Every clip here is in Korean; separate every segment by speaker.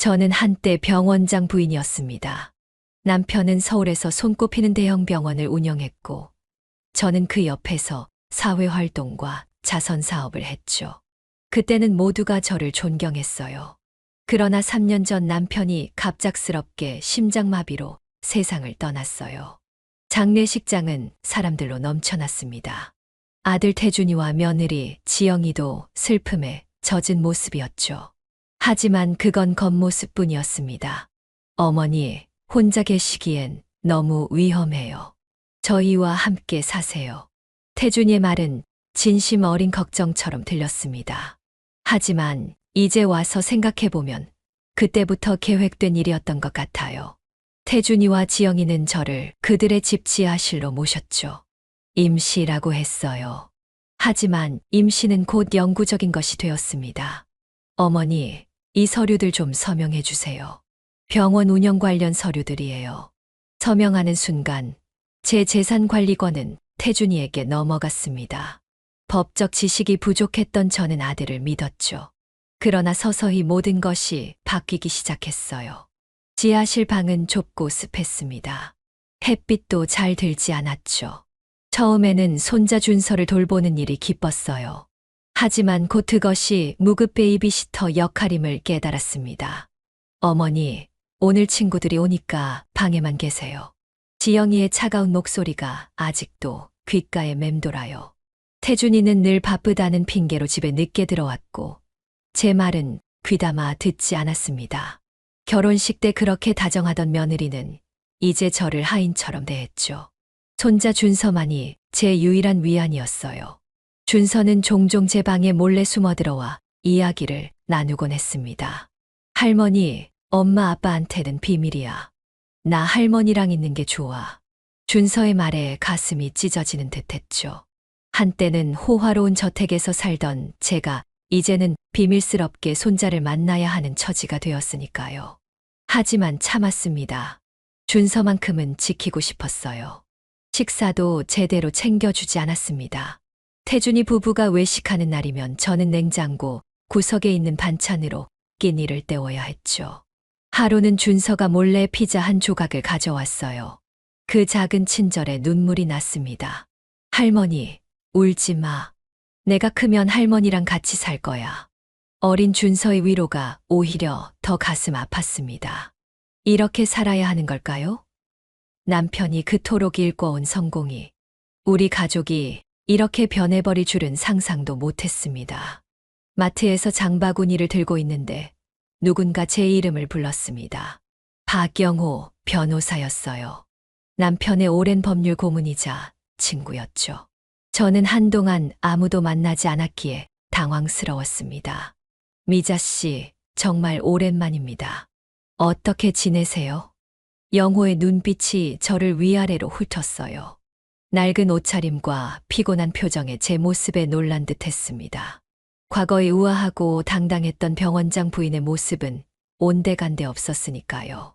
Speaker 1: 저는 한때 병원장 부인이었습니다. 남편은 서울에서 손꼽히는 대형 병원을 운영했고, 저는 그 옆에서 사회활동과 자선 사업을 했죠. 그때는 모두가 저를 존경했어요. 그러나 3년 전 남편이 갑작스럽게 심장마비로 세상을 떠났어요. 장례식장은 사람들로 넘쳐났습니다. 아들 태준이와 며느리 지영이도 슬픔에 젖은 모습이었죠. 하지만 그건 겉모습뿐이었습니다. 어머니, 혼자 계시기엔 너무 위험해요. 저희와 함께 사세요. 태준이의 말은 진심 어린 걱정처럼 들렸습니다. 하지만 이제 와서 생각해보면 그때부터 계획된 일이었던 것 같아요. 태준이와 지영이는 저를 그들의 집 지하실로 모셨죠. 임시라고 했어요. 하지만 임시는 곧 영구적인 것이 되었습니다. 어머니, 이 서류들 좀 서명해 주세요. 병원 운영 관련 서류들이에요. 서명하는 순간 제 재산 관리권은 태준이에게 넘어갔습니다. 법적 지식이 부족했던 저는 아들을 믿었죠. 그러나 서서히 모든 것이 바뀌기 시작했어요. 지하실 방은 좁고 습했습니다. 햇빛도 잘 들지 않았죠. 처음에는 손자 준서를 돌보는 일이 기뻤어요. 하지만 곧 그것이 무급 베이비시터 역할임을 깨달았습니다. 어머니, 오늘 친구들이 오니까 방에만 계세요. 지영이의 차가운 목소리가 아직도 귓가에 맴돌아요. 태준이는 늘 바쁘다는 핑계로 집에 늦게 들어왔고, 제 말은 귀담아 듣지 않았습니다. 결혼식 때 그렇게 다정하던 며느리는 이제 저를 하인처럼 대했죠. 손자 준서만이 제 유일한 위안이었어요. 준서는 종종 제 방에 몰래 숨어들어와 이야기를 나누곤 했습니다. 할머니, 엄마 아빠한테는 비밀이야. 나 할머니랑 있는 게 좋아. 준서의 말에 가슴이 찢어지는 듯했죠. 한때는 호화로운 저택에서 살던 제가 이제는 비밀스럽게 손자를 만나야 하는 처지가 되었으니까요. 하지만 참았습니다. 준서만큼은 지키고 싶었어요. 식사도 제대로 챙겨주지 않았습니다. 태준이 부부가 외식하는 날이면 저는 냉장고 구석에 있는 반찬으로 끼니를 때워야 했죠. 하루는 준서가 몰래 피자 한 조각을 가져왔어요. 그 작은 친절에 눈물이 났습니다. 할머니, 울지 마. 내가 크면 할머니랑 같이 살 거야. 어린 준서의 위로가 오히려 더 가슴 아팠습니다. 이렇게 살아야 하는 걸까요? 남편이 그토록 일궈온 성공이 우리 가족이 이렇게 변해버릴 줄은 상상도 못했습니다. 마트에서 장바구니를 들고 있는데 누군가 제 이름을 불렀습니다. 박영호 변호사였어요. 남편의 오랜 법률 고문이자 친구였죠. 저는 한동안 아무도 만나지 않았기에 당황스러웠습니다. 미자 씨, 정말 오랜만입니다. 어떻게 지내세요? 영호의 눈빛이 저를 위아래로 훑었어요. 낡은 옷차림과 피곤한 표정에 제 모습에 놀란 듯 했습니다. 과거에 우아하고 당당했던 병원장 부인의 모습은 온데간데 없었으니까요.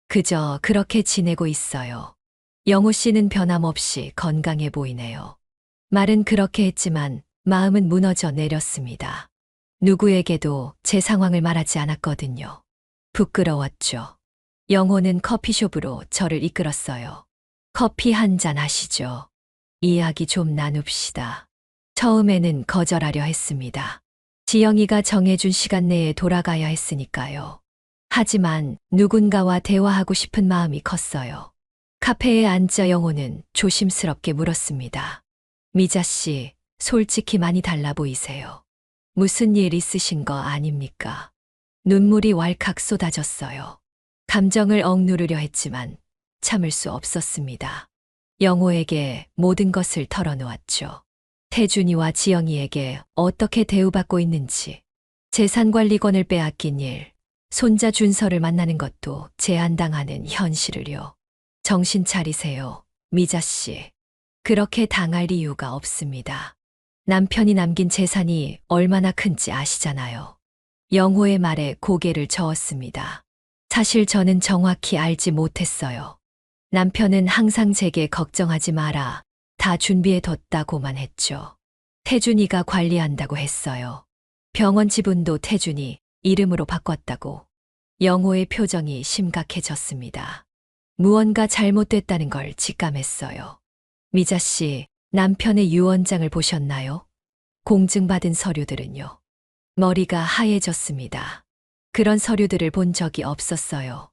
Speaker 1: 그저 그렇게 지내고 있어요. 영호 씨는 변함없이 건강해 보이네요. 말은 그렇게 했지만 마음은 무너져 내렸습니다. 누구에게도 제 상황을 말하지 않았거든요. 부끄러웠죠. 영호는 커피숍으로 저를 이끌었어요. 커피 한 잔 하시죠. 이야기 좀 나눕시다. 처음에는 거절하려 했습니다. 지영이가 정해준 시간 내에 돌아가야 했으니까요. 하지만 누군가와 대화하고 싶은 마음이 컸어요. 카페에 앉자 영호는 조심스럽게 물었습니다. 미자 씨, 솔직히 많이 달라 보이세요. 무슨 일 있으신 거 아닙니까? 눈물이 왈칵 쏟아졌어요. 감정을 억누르려 했지만 참을 수 없었습니다. 영호에게 모든 것을 털어놓았죠. 태준이와 지영이에게 어떻게 대우받고 있는지, 재산관리권을 빼앗긴 일, 손자 준서를 만나는 것도 제한당하는 현실을요. 정신 차리세요, 미자 씨. 그렇게 당할 이유가 없습니다. 남편이 남긴 재산이 얼마나 큰지 아시잖아요. 영호의 말에 고개를 저었습니다. 사실 저는 정확히 알지 못했어요. 남편은 항상 제게 걱정하지 마라, 다 준비해 뒀다고만 했죠. 태준이가 관리한다고 했어요. 병원 지분도 태준이 이름으로 바꿨다고. 영호의 표정이 심각해졌습니다. 무언가 잘못됐다는 걸 직감했어요. 미자 씨, 남편의 유언장을 보셨나요? 공증받은 서류들은요. 머리가 하얘졌습니다. 그런 서류들을 본 적이 없었어요.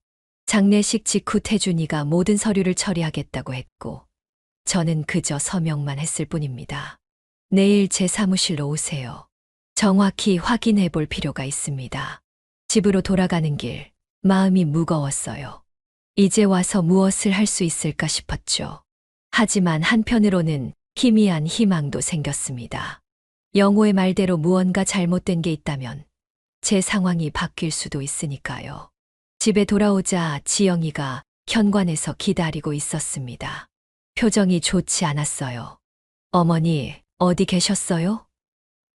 Speaker 1: 장례식 직후 태준이가 모든 서류를 처리하겠다고 했고, 저는 그저 서명만 했을 뿐입니다. 내일 제 사무실로 오세요. 정확히 확인해 볼 필요가 있습니다. 집으로 돌아가는 길, 마음이 무거웠어요. 이제 와서 무엇을 할 수 있을까 싶었죠. 하지만 한편으로는 희미한 희망도 생겼습니다. 영호의 말대로 무언가 잘못된 게 있다면 제 상황이 바뀔 수도 있으니까요. 집에 돌아오자 지영이가 현관에서 기다리고 있었습니다. 표정이 좋지 않았어요. 어머니, 어디 계셨어요?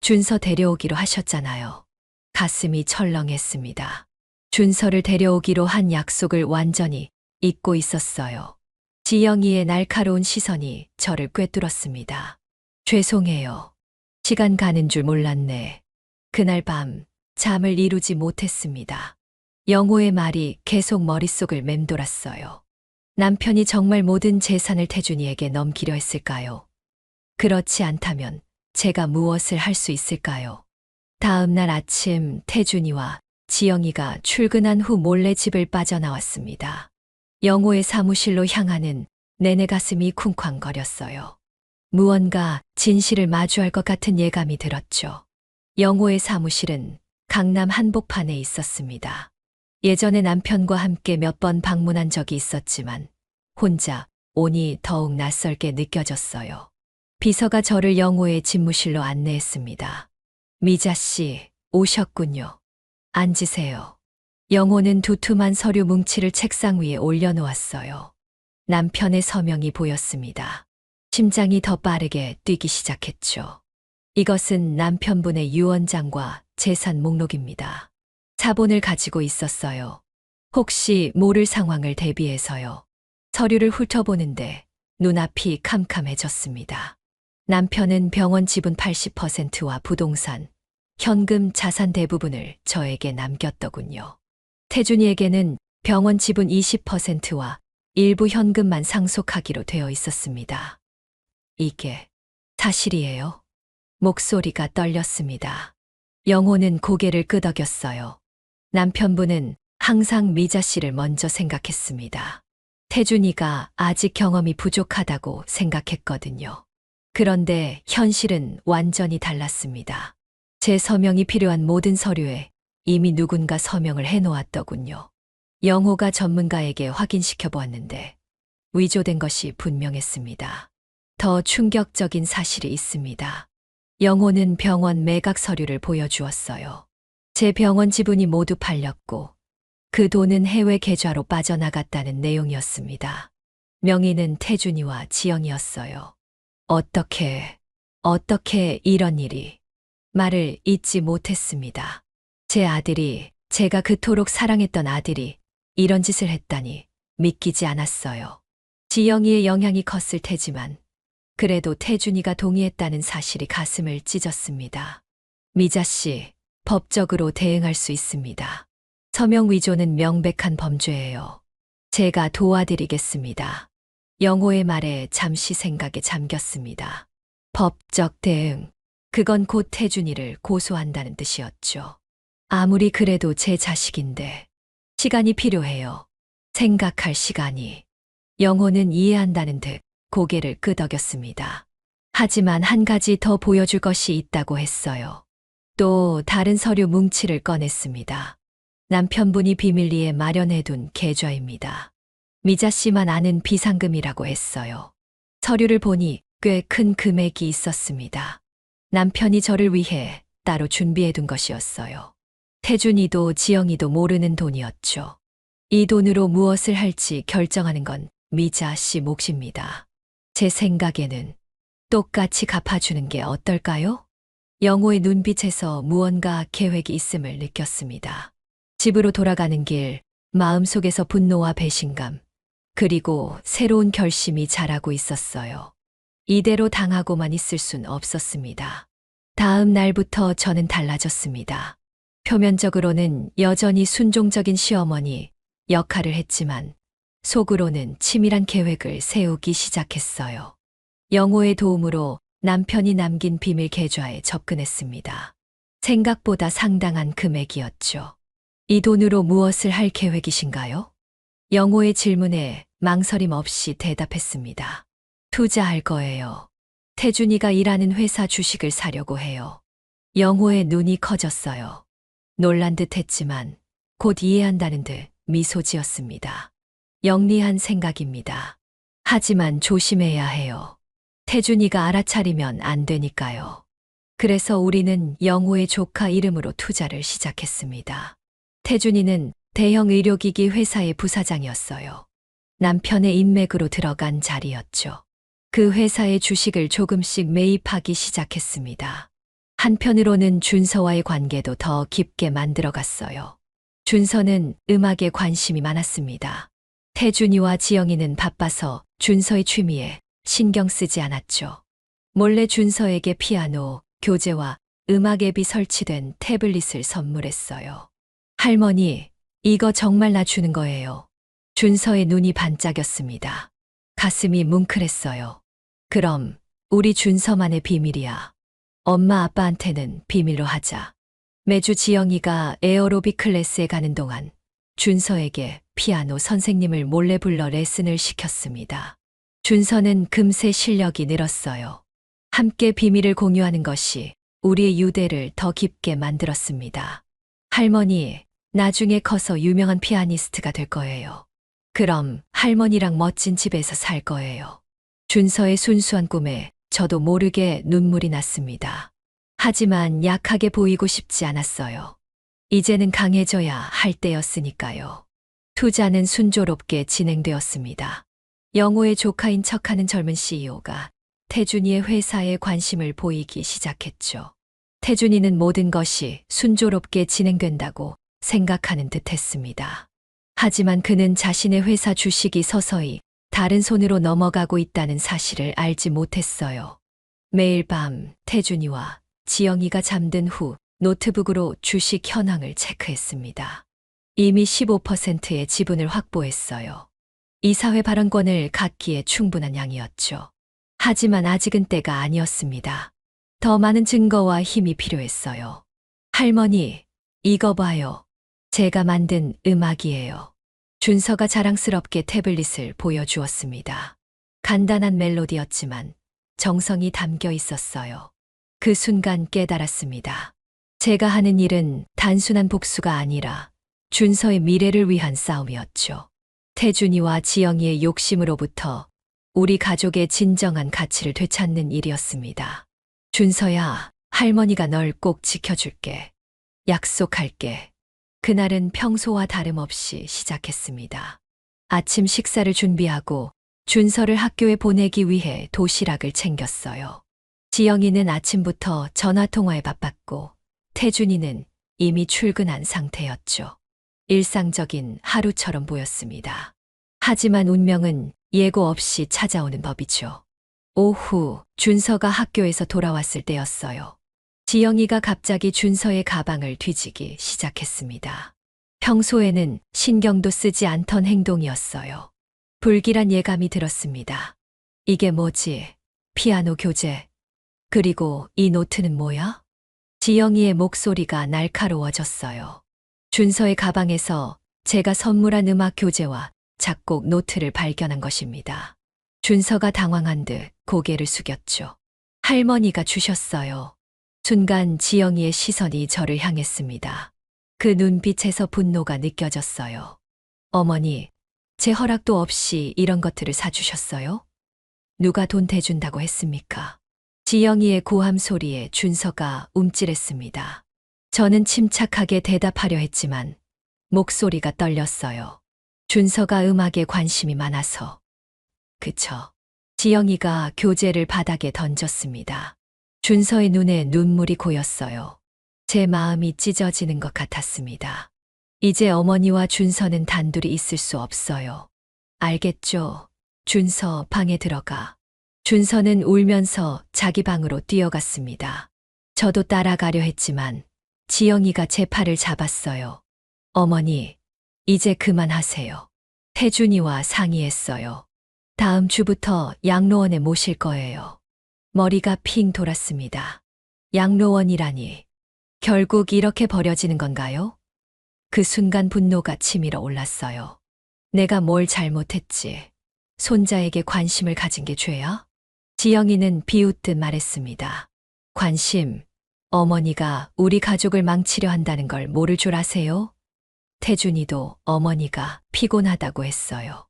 Speaker 1: 준서 데려오기로 하셨잖아요. 가슴이 철렁했습니다. 준서를 데려오기로 한 약속을 완전히 잊고 있었어요. 지영이의 날카로운 시선이 저를 꿰뚫었습니다. 죄송해요. 시간 가는 줄 몰랐네. 그날 밤 잠을 이루지 못했습니다. 영호의 말이 계속 머릿속을 맴돌았어요. 남편이 정말 모든 재산을 태준이에게 넘기려 했을까요? 그렇지 않다면 제가 무엇을 할 수 있을까요? 다음 날 아침 태준이와 지영이가 출근한 후 몰래 집을 빠져나왔습니다. 영호의 사무실로 향하는 내내 가슴이 쿵쾅거렸어요. 무언가 진실을 마주할 것 같은 예감이 들었죠. 영호의 사무실은 강남 한복판에 있었습니다. 예전에 남편과 함께 몇 번 방문한 적이 있었지만 혼자 오니 더욱 낯설게 느껴졌어요. 비서가 저를 영호의 집무실로 안내했습니다. 미자 씨, 오셨군요. 앉으세요. 영호는 두툼한 서류 뭉치를 책상 위에 올려놓았어요. 남편의 서명이 보였습니다. 심장이 더 빠르게 뛰기 시작했죠. 이것은 남편분의 유언장과 재산 목록입니다. 사본을 가지고 있었어요. 혹시 모를 상황을 대비해서요. 서류를 훑어보는데 눈앞이 캄캄해졌습니다. 남편은 병원 지분 80%와 부동산, 현금 자산 대부분을 저에게 남겼더군요. 태준이에게는 병원 지분 20%와 일부 현금만 상속하기로 되어 있었습니다. 이게 사실이에요? 목소리가 떨렸습니다. 영호는 고개를 끄덕였어요. 남편분은 항상 미자 씨를 먼저 생각했습니다. 태준이가 아직 경험이 부족하다고 생각했거든요. 그런데 현실은 완전히 달랐습니다. 제 서명이 필요한 모든 서류에 이미 누군가 서명을 해놓았더군요. 영호가 전문가에게 확인시켜 보았는데 위조된 것이 분명했습니다. 더 충격적인 사실이 있습니다. 영호는 병원 매각 서류를 보여주었어요. 제 병원 지분이 모두 팔렸고 그 돈은 해외 계좌로 빠져나갔다는 내용이었습니다. 명의는 태준이와 지영이었어요. 어떻게 이런 일이. 말을 잇지 못했습니다. 제 아들이, 제가 그토록 사랑했던 아들이 이런 짓을 했다니 믿기지 않았어요. 지영이의 영향이 컸을 테지만 그래도 태준이가 동의했다는 사실이 가슴을 찢었습니다. 미자 씨, 법적으로 대응할 수 있습니다. 서명 위조는 명백한 범죄예요. 제가 도와드리겠습니다. 영호의 말에 잠시 생각에 잠겼습니다. 법적 대응. 그건 곧 태준이를 고소한다는 뜻이었죠. 아무리 그래도 제 자식인데 시간이 필요해요. 생각할 시간이. 영호는 이해한다는 듯 고개를 끄덕였습니다. 하지만 한 가지 더 보여줄 것이 있다고 했어요. 또 다른 서류 뭉치를 꺼냈습니다. 남편분이 비밀리에 마련해둔 계좌입니다. 미자 씨만 아는 비상금이라고 했어요. 서류를 보니 꽤 큰 금액이 있었습니다. 남편이 저를 위해 따로 준비해둔 것이었어요. 태준이도 지영이도 모르는 돈이었죠. 이 돈으로 무엇을 할지 결정하는 건 미자 씨 몫입니다. 제 생각에는 똑같이 갚아주는 게 어떨까요? 영호의 눈빛에서 무언가 계획이 있음을 느꼈습니다. 집으로 돌아가는 길, 마음속에서 분노와 배신감, 그리고 새로운 결심이 자라고 있었어요. 이대로 당하고만 있을 순 없었습니다. 다음 날부터 저는 달라졌습니다. 표면적으로는 여전히 순종적인 시어머니 역할을 했지만 속으로는 치밀한 계획을 세우기 시작했어요. 영호의 도움으로 남편이 남긴 비밀 계좌에 접근했습니다. 생각보다 상당한 금액이었죠. 이 돈으로 무엇을 할 계획이신가요? 영호의 질문에 망설임 없이 대답했습니다. 투자할 거예요. 태준이가 일하는 회사 주식을 사려고 해요. 영호의 눈이 커졌어요. 놀란 듯 했지만 곧 이해한다는 듯 미소 지었습니다. 영리한 생각입니다. 하지만 조심해야 해요. 태준이가 알아차리면 안 되니까요. 그래서 우리는 영호의 조카 이름으로 투자를 시작했습니다. 태준이는 대형 의료기기 회사의 부사장이었어요. 남편의 인맥으로 들어간 자리였죠. 그 회사의 주식을 조금씩 매입하기 시작했습니다. 한편으로는 준서와의 관계도 더 깊게 만들어갔어요. 준서는 음악에 관심이 많았습니다. 태준이와 지영이는 바빠서 준서의 취미에 신경 쓰지 않았죠. 몰래 준서에게 피아노, 교재와 음악 앱이 설치된 태블릿을 선물했어요. 할머니, 이거 정말 나 주는 거예요. 준서의 눈이 반짝였습니다. 가슴이 뭉클했어요. 그럼 우리 준서만의 비밀이야. 엄마 아빠한테는 비밀로 하자. 매주 지영이가 에어로빅 클래스에 가는 동안 준서에게 피아노 선생님을 몰래 불러 레슨을 시켰습니다. 준서는 금세 실력이 늘었어요. 함께 비밀을 공유하는 것이 우리의 유대를 더 깊게 만들었습니다. 할머니, 나중에 커서 유명한 피아니스트가 될 거예요. 그럼 할머니랑 멋진 집에서 살 거예요. 준서의 순수한 꿈에 저도 모르게 눈물이 났습니다. 하지만 약하게 보이고 싶지 않았어요. 이제는 강해져야 할 때였으니까요. 투자는 순조롭게 진행되었습니다. 영호의 조카인 척하는 젊은 CEO가 태준이의 회사에 관심을 보이기 시작했죠. 태준이는 모든 것이 순조롭게 진행된다고 생각하는 듯 했습니다. 하지만 그는 자신의 회사 주식이 서서히 다른 손으로 넘어가고 있다는 사실을 알지 못했어요. 매일 밤 태준이와 지영이가 잠든 후 노트북으로 주식 현황을 체크했습니다. 이미 15%의 지분을 확보했어요. 이사회 발언권을 갖기에 충분한 양이었죠. 하지만 아직은 때가 아니었습니다. 더 많은 증거와 힘이 필요했어요. 할머니, 이거 봐요. 제가 만든 음악이에요. 준서가 자랑스럽게 태블릿을 보여주었습니다. 간단한 멜로디였지만 정성이 담겨 있었어요. 그 순간 깨달았습니다. 제가 하는 일은 단순한 복수가 아니라 준서의 미래를 위한 싸움이었죠. 태준이와 지영이의 욕심으로부터 우리 가족의 진정한 가치를 되찾는 일이었습니다. 준서야, 할머니가 널 꼭 지켜줄게. 약속할게. 그날은 평소와 다름없이 시작했습니다. 아침 식사를 준비하고 준서를 학교에 보내기 위해 도시락을 챙겼어요. 지영이는 아침부터 전화통화에 바빴고 태준이는 이미 출근한 상태였죠. 일상적인 하루처럼 보였습니다. 하지만 운명은 예고 없이 찾아오는 법이죠. 오후 준서가 학교에서 돌아왔을 때였어요. 지영이가 갑자기 준서의 가방을 뒤지기 시작했습니다. 평소에는 신경도 쓰지 않던 행동이었어요. 불길한 예감이 들었습니다. 이게 뭐지? 피아노 교재. 그리고 이 노트는 뭐야? 지영이의 목소리가 날카로워졌어요. 준서의 가방에서 제가 선물한 음악 교재와 작곡 노트를 발견한 것입니다. 준서가 당황한 듯 고개를 숙였죠. 할머니가 주셨어요. 순간 지영이의 시선이 저를 향했습니다. 그 눈빛에서 분노가 느껴졌어요. 어머니, 제 허락도 없이 이런 것들을 사주셨어요? 누가 돈 대준다고 했습니까? 지영이의 고함 소리에 준서가 움찔했습니다. 저는 침착하게 대답하려 했지만 목소리가 떨렸어요. 준서가 음악에 관심이 많아서. 그쵸. 지영이가 교재를 바닥에 던졌습니다. 준서의 눈에 눈물이 고였어요. 제 마음이 찢어지는 것 같았습니다. 이제 어머니와 준서는 단둘이 있을 수 없어요. 알겠죠? 준서, 방에 들어가. 준서는 울면서 자기 방으로 뛰어갔습니다. 저도 따라가려 했지만 지영이가 제 팔을 잡았어요. 어머니, 이제 그만하세요. 태준이와 상의했어요. 다음 주부터 양로원에 모실 거예요. 머리가 핑 돌았습니다. 양로원이라니, 결국 이렇게 버려지는 건가요? 그 순간 분노가 치밀어 올랐어요. 내가 뭘 잘못했지? 손자에게 관심을 가진 게 죄야? 지영이는 비웃듯 말했습니다. 관심, 어머니가 우리 가족을 망치려 한다는 걸 모를 줄 아세요? 태준이도 어머니가 피곤하다고 했어요.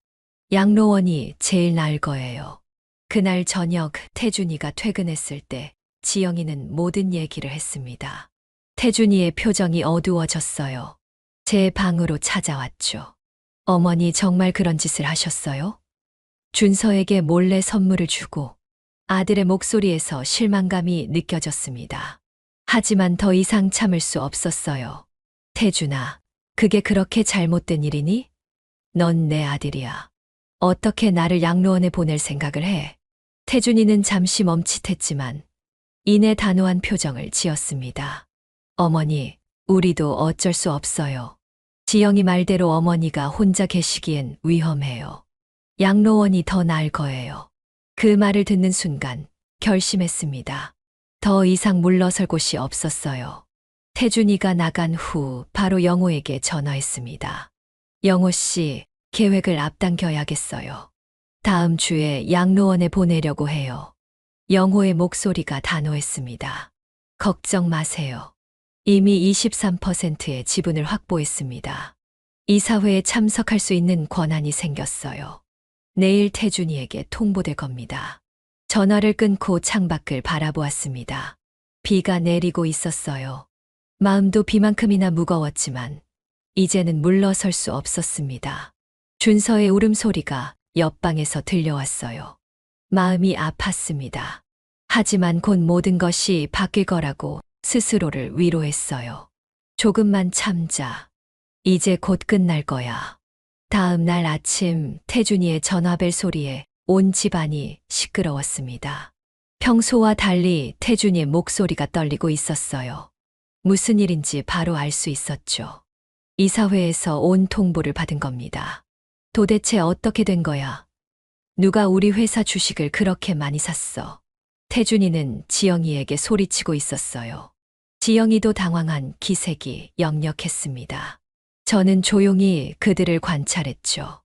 Speaker 1: 양로원이 제일 나을 거예요. 그날 저녁 태준이가 퇴근했을 때 지영이는 모든 얘기를 했습니다. 태준이의 표정이 어두워졌어요. 제 방으로 찾아왔죠. 어머니 정말 그런 짓을 하셨어요? 준서에게 몰래 선물을 주고 아들의 목소리에서 실망감이 느껴졌습니다. 하지만 더 이상 참을 수 없었어요. 태준아, 그게 그렇게 잘못된 일이니? 넌 내 아들이야. 어떻게 나를 양로원에 보낼 생각을 해? 태준이는 잠시 멈칫했지만 이내 단호한 표정을 지었습니다. 어머니, 우리도 어쩔 수 없어요. 지영이 말대로 어머니가 혼자 계시기엔 위험해요. 양로원이 더 나을 거예요. 그 말을 듣는 순간 결심했습니다. 더 이상 물러설 곳이 없었어요. 태준이가 나간 후 바로 영호에게 전화했습니다. 영호 씨, 계획을 앞당겨야겠어요. 다음 주에 양로원에 보내려고 해요. 영호의 목소리가 단호했습니다. 걱정 마세요. 이미 23%의 지분을 확보했습니다. 이사회에 참석할 수 있는 권한이 생겼어요. 내일 태준이에게 통보될 겁니다. 전화를 끊고 창밖을 바라보았습니다. 비가 내리고 있었어요. 마음도 비만큼이나 무거웠지만 이제는 물러설 수 없었습니다. 준서의 울음소리가 옆방에서 들려왔어요. 마음이 아팠습니다. 하지만 곧 모든 것이 바뀔 거라고 스스로를 위로했어요. 조금만 참자. 이제 곧 끝날 거야. 다음 날 아침 태준이의 전화벨 소리에 온 집안이 시끄러웠습니다. 평소와 달리 태준이의 목소리가 떨리고 있었어요. 무슨 일인지 바로 알 수 있었죠. 이사회에서 온 통보를 받은 겁니다. 도대체 어떻게 된 거야? 누가 우리 회사 주식을 그렇게 많이 샀어? 태준이는 지영이에게 소리치고 있었어요. 지영이도 당황한 기색이 역력했습니다. 저는 조용히 그들을 관찰했죠.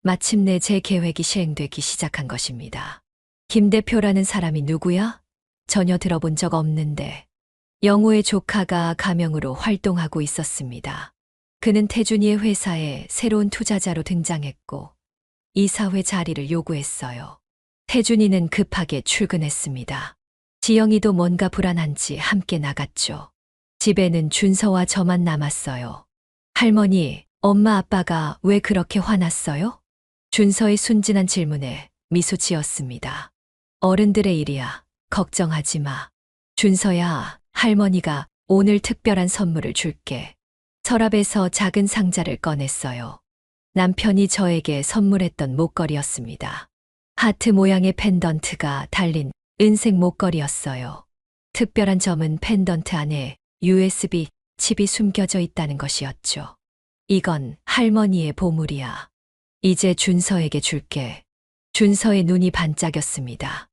Speaker 1: 마침내 제 계획이 시행되기 시작한 것입니다. 김 대표라는 사람이 누구야? 전혀 들어본 적 없는데. 영호의 조카가 가명으로 활동하고 있었습니다. 그는 태준이의 회사에 새로운 투자자로 등장했고 이사회 자리를 요구했어요. 태준이는 급하게 출근했습니다. 지영이도 뭔가 불안한지 함께 나갔죠. 집에는 준서와 저만 남았어요. 할머니, 엄마 아빠가 왜 그렇게 화났어요? 준서의 순진한 질문에 미소 지었습니다. 어른들의 일이야. 걱정하지 마. 준서야, 할머니가 오늘 특별한 선물을 줄게. 서랍에서 작은 상자를 꺼냈어요. 남편이 저에게 선물했던 목걸이였습니다. 하트 모양의 펜던트가 달린 은색 목걸이였어요. 특별한 점은 펜던트 안에 USB 칩이 숨겨져 있다는 것이었죠. 이건 할머니의 보물이야. 이제 준서에게 줄게. 준서의 눈이 반짝였습니다.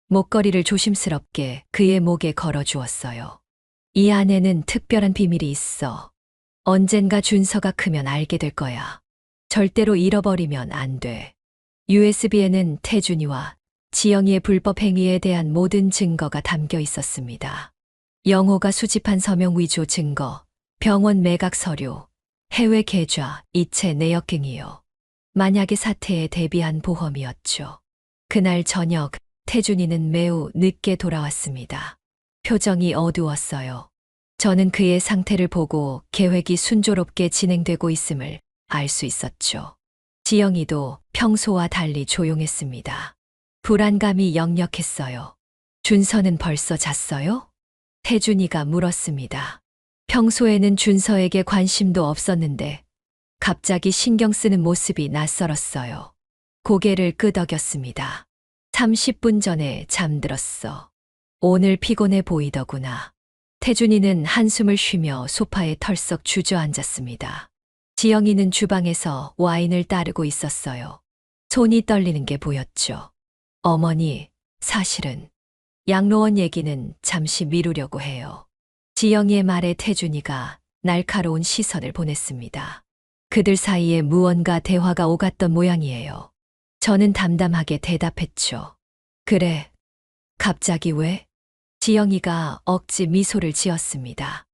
Speaker 1: 목걸이를 조심스럽게 그의 목에 걸어 주었어요. 이 안에는 특별한 비밀이 있어. 언젠가 준서가 크면 알게 될 거야. 절대로 잃어버리면 안 돼. USB에는 태준이와 지영이의 불법 행위에 대한 모든 증거가 담겨 있었습니다. 영호가 수집한 서명 위조 증거, 병원 매각 서류, 해외 계좌, 이체 내역 등이요. 만약의 사태에 대비한 보험이었죠. 그날 저녁 태준이는 매우 늦게 돌아왔습니다. 표정이 어두웠어요. 저는 그의 상태를 보고 계획이 순조롭게 진행되고 있음을 알 수 있었죠. 지영이도 평소와 달리 조용했습니다. 불안감이 역력했어요. 준서는 벌써 잤어요? 태준이가 물었습니다. 평소에는 준서에게 관심도 없었는데 갑자기 신경 쓰는 모습이 낯설었어요. 고개를 끄덕였습니다. 30분 전에 잠들었어. 오늘 피곤해 보이더구나. 태준이는 한숨을 쉬며 소파에 털썩 주저앉았습니다. 지영이는 주방에서 와인을 따르고 있었어요. 손이 떨리는 게 보였죠. 어머니, 사실은 양로원 얘기는 잠시 미루려고 해요. 지영이의 말에 태준이가 날카로운 시선을 보냈습니다. 그들 사이에 무언가 대화가 오갔던 모양이에요. 저는 담담하게 대답했죠. 그래. 갑자기 왜? 지영이가 억지 미소를 지었습니다.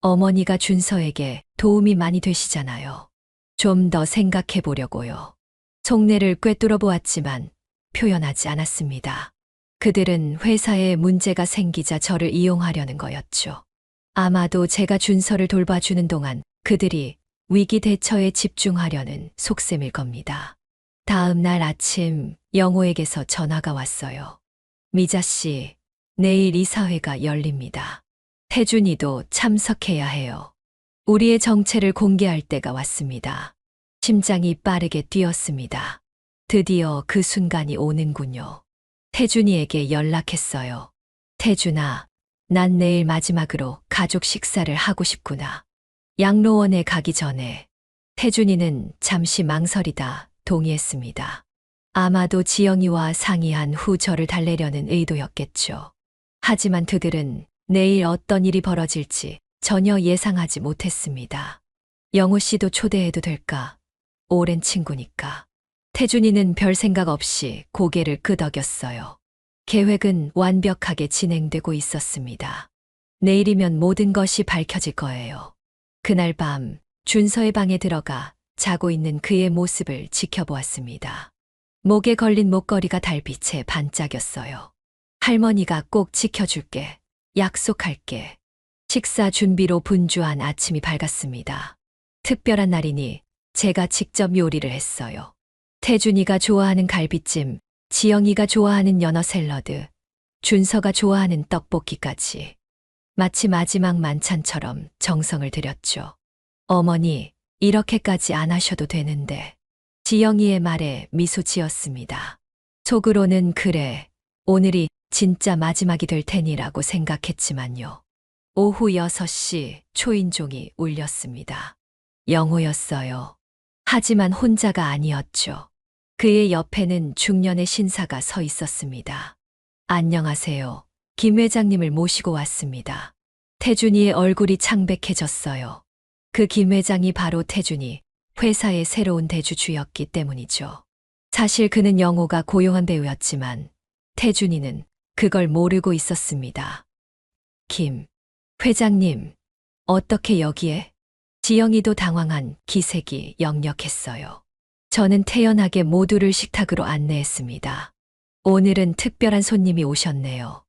Speaker 1: 어머니가 준서에게 도움이 많이 되시잖아요. 좀 더 생각해 보려고요. 속내를 꿰뚫어 보았지만 표현하지 않았습니다. 그들은 회사에 문제가 생기자 저를 이용하려는 거였죠. 아마도 제가 준서를 돌봐주는 동안 그들이 위기 대처에 집중하려는 속셈일 겁니다. 다음 날 아침 영호에게서 전화가 왔어요. 미자 씨, 내일 이사회가 열립니다. 태준이도 참석해야 해요. 우리의 정체를 공개할 때가 왔습니다. 심장이 빠르게 뛰었습니다. 드디어 그 순간이 오는군요. 태준이에게 연락했어요. 태준아, 난 내일 마지막으로 가족 식사를 하고 싶구나. 양로원에 가기 전에. 태준이는 잠시 망설이다 동의했습니다. 아마도 지영이와 상의한 후 저를 달래려는 의도였겠죠. 하지만 그들은 내일 어떤 일이 벌어질지 전혀 예상하지 못했습니다. 영호 씨도 초대해도 될까? 오랜 친구니까. 태준이는 별 생각 없이 고개를 끄덕였어요. 계획은 완벽하게 진행되고 있었습니다. 내일이면 모든 것이 밝혀질 거예요. 그날 밤 준서의 방에 들어가 자고 있는 그의 모습을 지켜보았습니다. 목에 걸린 목걸이가 달빛에 반짝였어요. 할머니가 꼭 지켜줄게. 약속할게. 식사 준비로 분주한 아침이 밝았습니다. 특별한 날이니 제가 직접 요리를 했어요. 태준이가 좋아하는 갈비찜, 지영이가 좋아하는 연어 샐러드, 준서가 좋아하는 떡볶이까지. 마치 마지막 만찬처럼 정성을 들였죠. 어머니, 이렇게까지 안 하셔도 되는데. 지영이의 말에 미소 지었습니다. 속으로는 그래, 오늘이 진짜 마지막이 될 테니라고 생각했지만요. 오후 6시 초인종이 울렸습니다. 영호였어요. 하지만 혼자가 아니었죠. 그의 옆에는 중년의 신사가 서 있었습니다. 안녕하세요. 김 회장님을 모시고 왔습니다. 태준이의 얼굴이 창백해졌어요. 그 김 회장이 바로 태준이 회사의 새로운 대주주였기 때문이죠. 사실 그는 영호가 고용한 배우였지만 태준이는 그걸 모르고 있었습니다. 김 회장님, 어떻게 여기에? 지영이도 당황한 기색이 역력했어요. 저는 태연하게 모두를 식탁으로 안내했습니다. 오늘은 특별한 손님이 오셨네요.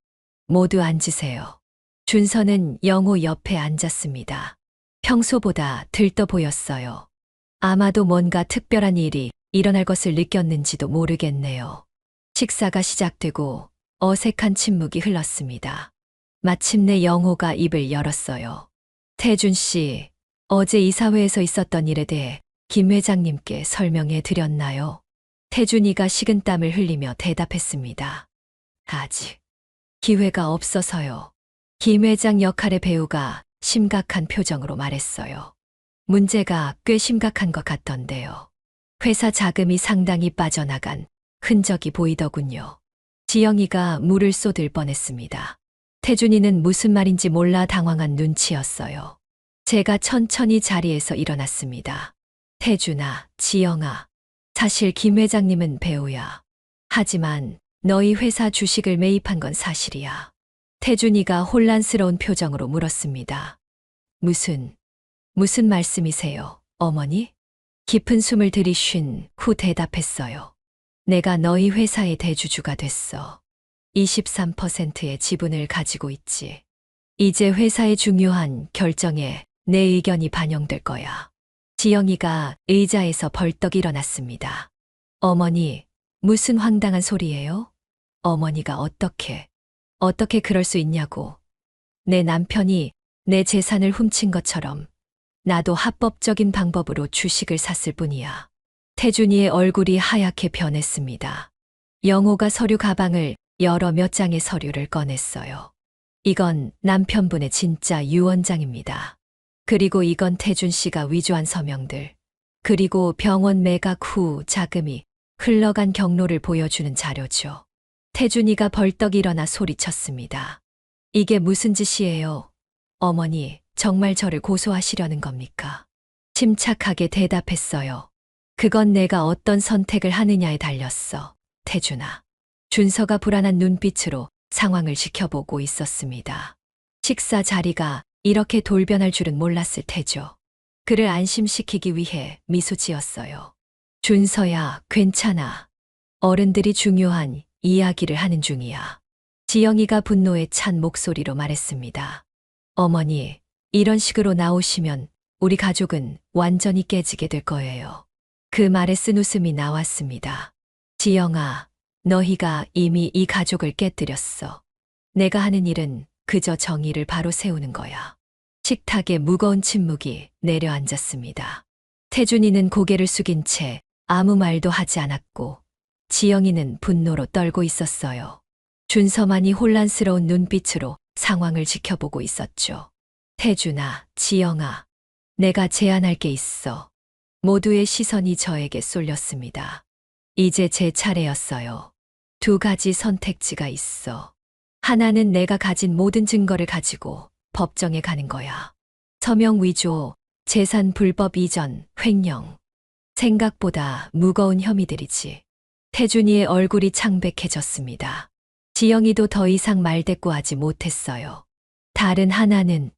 Speaker 1: 모두 앉으세요. 준서는 영호 옆에 앉았습니다. 평소보다 들떠 보였어요. 아마도 뭔가 특별한 일이 일어날 것을 느꼈는지도 모르겠네요. 식사가 시작되고 어색한 침묵이 흘렀습니다. 마침내 영호가 입을 열었어요. 태준 씨, 어제 이사회에서 있었던 일에 대해 김 회장님께 설명해 드렸나요? 태준이가 식은땀을 흘리며 대답했습니다. 아직 기회가 없어서요. 김 회장 역할의 배우가 심각한 표정으로 말했어요. 문제가 꽤 심각한 것 같던데요. 회사 자금이 상당히 빠져나간 흔적이 보이더군요. 지영이가 물을 쏟을 뻔했습니다. 태준이는 무슨 말인지 몰라 당황한 눈치였어요. 제가 천천히 자리에서 일어났습니다. 태준아, 지영아, 사실 김 회장님은 배우야. 하지만 너희 회사 주식을 매입한 건 사실이야. 태준이가 혼란스러운 표정으로 물었습니다. 무슨 말씀이세요, 어머니? 깊은 숨을 들이쉰 후 대답했어요. 내가 너희 회사의 대주주가 됐어. 23%의 지분을 가지고 있지. 이제 회사의 중요한 결정에 내 의견이 반영될 거야. 지영이가 의자에서 벌떡 일어났습니다. 어머니, 무슨 황당한 소리예요? 어머니가 어떻게 그럴 수 있냐고. 내 남편이 내 재산을 훔친 것처럼 나도 합법적인 방법으로 주식을 샀을 뿐이야. 태준이의 얼굴이 하얗게 변했습니다. 영호가 서류 가방을 열어 몇 장의 서류를 꺼냈어요. 이건 남편분의 진짜 유언장입니다. 그리고 이건 태준 씨가 위조한 서명들. 그리고 병원 매각 후 자금이 흘러간 경로를 보여주는 자료죠. 태준이가 벌떡 일어나 소리쳤습니다. 이게 무슨 짓이에요? 어머니, 정말 저를 고소하시려는 겁니까? 침착하게 대답했어요. 그건 내가 어떤 선택을 하느냐에 달렸어, 태준아. 준서가 불안한 눈빛으로 상황을 지켜보고 있었습니다. 식사 자리가 이렇게 돌변할 줄은 몰랐을 테죠. 그를 안심시키기 위해 미소 지었어요. 준서야, 괜찮아. 어른들이 중요한 이야기를 하는 중이야. 지영이가 분노에 찬 목소리로 말했습니다. 어머니, 이런 식으로 나오시면 우리 가족은 완전히 깨지게 될 거예요. 그 말에 쓴 웃음이 나왔습니다. 지영아, 너희가 이미 이 가족을 깨뜨렸어. 내가 하는 일은 그저 정의를 바로 세우는 거야. 식탁에 무거운 침묵이 내려앉았습니다. 태준이는 고개를 숙인 채 아무 말도 하지 않았고 지영이는 분노로 떨고 있었어요. 준서만이 혼란스러운 눈빛으로 상황을 지켜보고 있었죠. 태준아, 지영아, 내가 제안할 게 있어. 모두의 시선이 저에게 쏠렸습니다. 이제 제 차례였어요. 두 가지 선택지가 있어. 하나는 내가 가진 모든 증거를 가지고 법정에 가는 거야. 서명 위조, 재산 불법 이전, 횡령. 생각보다 무거운 혐의들이지. 태준이의 얼굴이 창백해졌습니다. 지영이도 더 이상 말대꾸하지 못했어요. 다른 하나는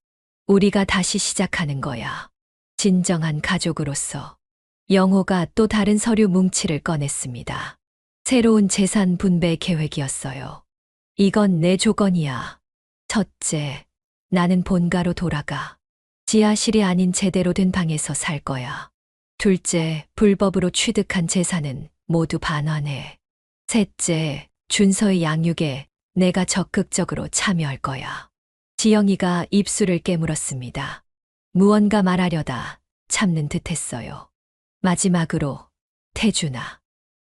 Speaker 1: 우리가 다시 시작하는 거야. 진정한 가족으로서. 영호가 또 다른 서류 뭉치를 꺼냈습니다. 새로운 재산 분배 계획이었어요. 이건 내 조건이야. 첫째, 나는 본가로 돌아가. 지하실이 아닌 제대로 된 방에서 살 거야. 둘째, 불법으로 취득한 재산은 모두 반환해. 셋째, 준서의 양육에 내가 적극적으로 참여할 거야. 지영이가 입술을 깨물었습니다. 무언가 말하려다 참는 듯했어요. 마지막으로, 태준아,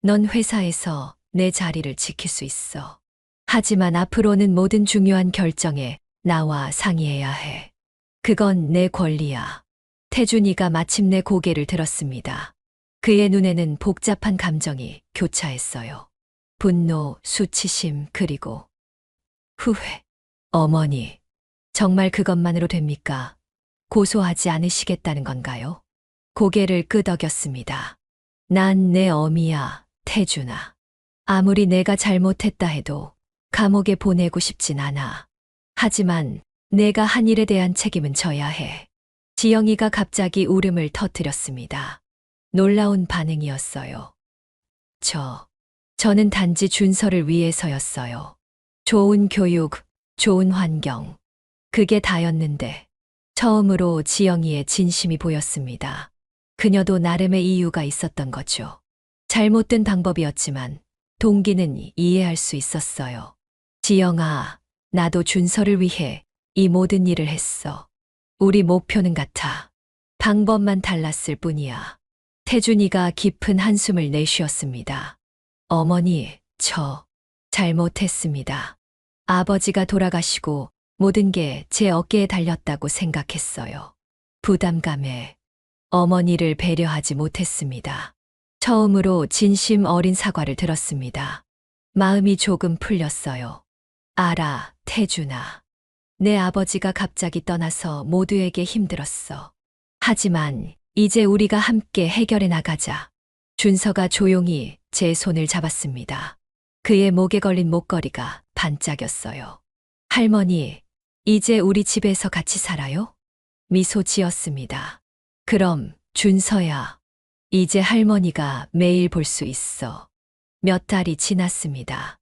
Speaker 1: 넌 회사에서 내 자리를 지킬 수 있어. 하지만 앞으로는 모든 중요한 결정에 나와 상의해야 해. 그건 내 권리야. 태준이가 마침내 고개를 들었습니다. 그의 눈에는 복잡한 감정이 교차했어요. 분노, 수치심, 그리고 후회. 어머니, 정말 그것만으로 됩니까? 고소하지 않으시겠다는 건가요? 고개를 끄덕였습니다. 난 내 어미야, 태준아. 아무리 내가 잘못했다 해도 감옥에 보내고 싶진 않아. 하지만 내가 한 일에 대한 책임은 져야 해. 지영이가 갑자기 울음을 터뜨렸습니다. 놀라운 반응이었어요. 저는 단지 준서를 위해서였어요. 좋은 교육, 좋은 환경. 그게 다였는데 처음으로 지영이의 진심이 보였습니다. 그녀도 나름의 이유가 있었던 거죠. 잘못된 방법이었지만 동기는 이해할 수 있었어요. 지영아, 나도 준서를 위해 이 모든 일을 했어. 우리 목표는 같아. 방법만 달랐을 뿐이야. 태준이가 깊은 한숨을 내쉬었습니다. 어머니, 저 잘못했습니다. 아버지가 돌아가시고 모든 게 제 어깨에 달렸다고 생각했어요. 부담감에 어머니를 배려하지 못했습니다. 처음으로 진심 어린 사과를 들었습니다. 마음이 조금 풀렸어요. 알아, 태준아. 내 아버지가 갑자기 떠나서 모두에게 힘들었어. 하지만 이제 우리가 함께 해결해 나가자. 준서가 조용히 제 손을 잡았습니다. 그의 목에 걸린 목걸이가 반짝였어요. 할머니, 이제 우리 집에서 같이 살아요? 미소 지었습니다. 그럼 준서야, 이제 할머니가 매일 볼 수 있어. 몇 달이 지났습니다.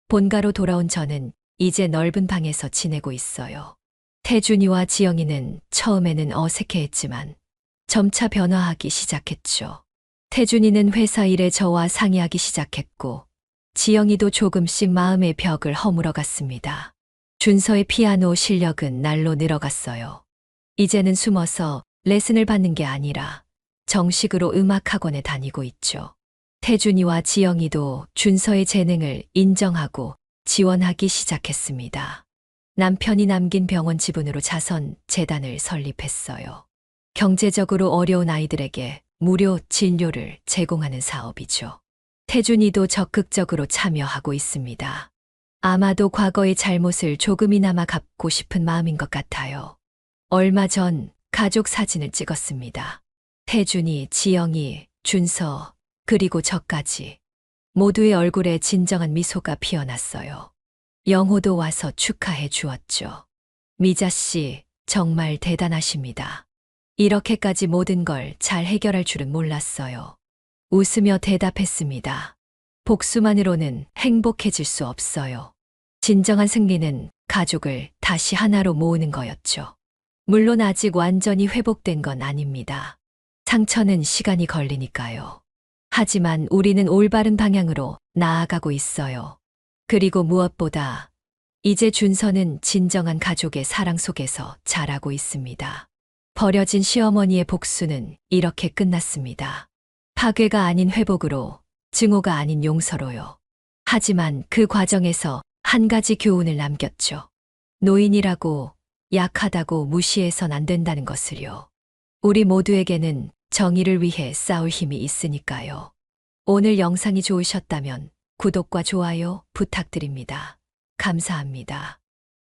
Speaker 1: 본가로 돌아온 저는 이제 넓은 방에서 지내고 있어요. 태준이와 지영이는 처음에는 어색해했지만 점차 변화하기 시작했죠. 태준이는 회사 일에 저와 상의하기 시작했고 지영이도 조금씩 마음의 벽을 허물어 갔습니다. 준서의 피아노 실력은 날로 늘어갔어요. 이제는 숨어서 레슨을 받는 게 아니라 정식으로 음악학원에 다니고 있죠. 태준이와 지영이도 준서의 재능을 인정하고 지원하기 시작했습니다. 남편이 남긴 병원 지분으로 자선 재단을 설립했어요. 경제적으로 어려운 아이들에게 무료 진료를 제공하는 사업이죠. 태준이도 적극적으로 참여하고 있습니다. 아마도 과거의 잘못을 조금이나마 갚고 싶은 마음인 것 같아요. 얼마 전 가족 사진을 찍었습니다. 태준이, 지영이, 준서, 그리고 저까지. 모두의 얼굴에 진정한 미소가 피어났어요. 영호도 와서 축하해 주었죠. 미자 씨, 정말 대단하십니다. 이렇게까지 모든 걸 잘 해결할 줄은 몰랐어요. 웃으며 대답했습니다. 복수만으로는 행복해질 수 없어요. 진정한 승리는 가족을 다시 하나로 모으는 거였죠. 물론 아직 완전히 회복된 건 아닙니다. 상처는 시간이 걸리니까요. 하지만 우리는 올바른 방향으로 나아가고 있어요. 그리고 무엇보다 이제 준서는 진정한 가족의 사랑 속에서 자라고 있습니다. 버려진 시어머니의 복수는 이렇게 끝났습니다. 파괴가 아닌 회복으로, 증오가 아닌 용서로요. 하지만 그 과정에서 한 가지 교훈을 남겼죠. 노인이라고 약하다고 무시해선 안 된다는 것을요. 우리 모두에게는 정의를 위해 싸울 힘이 있으니까요. 오늘 영상이 좋으셨다면 구독과 좋아요 부탁드립니다. 감사합니다.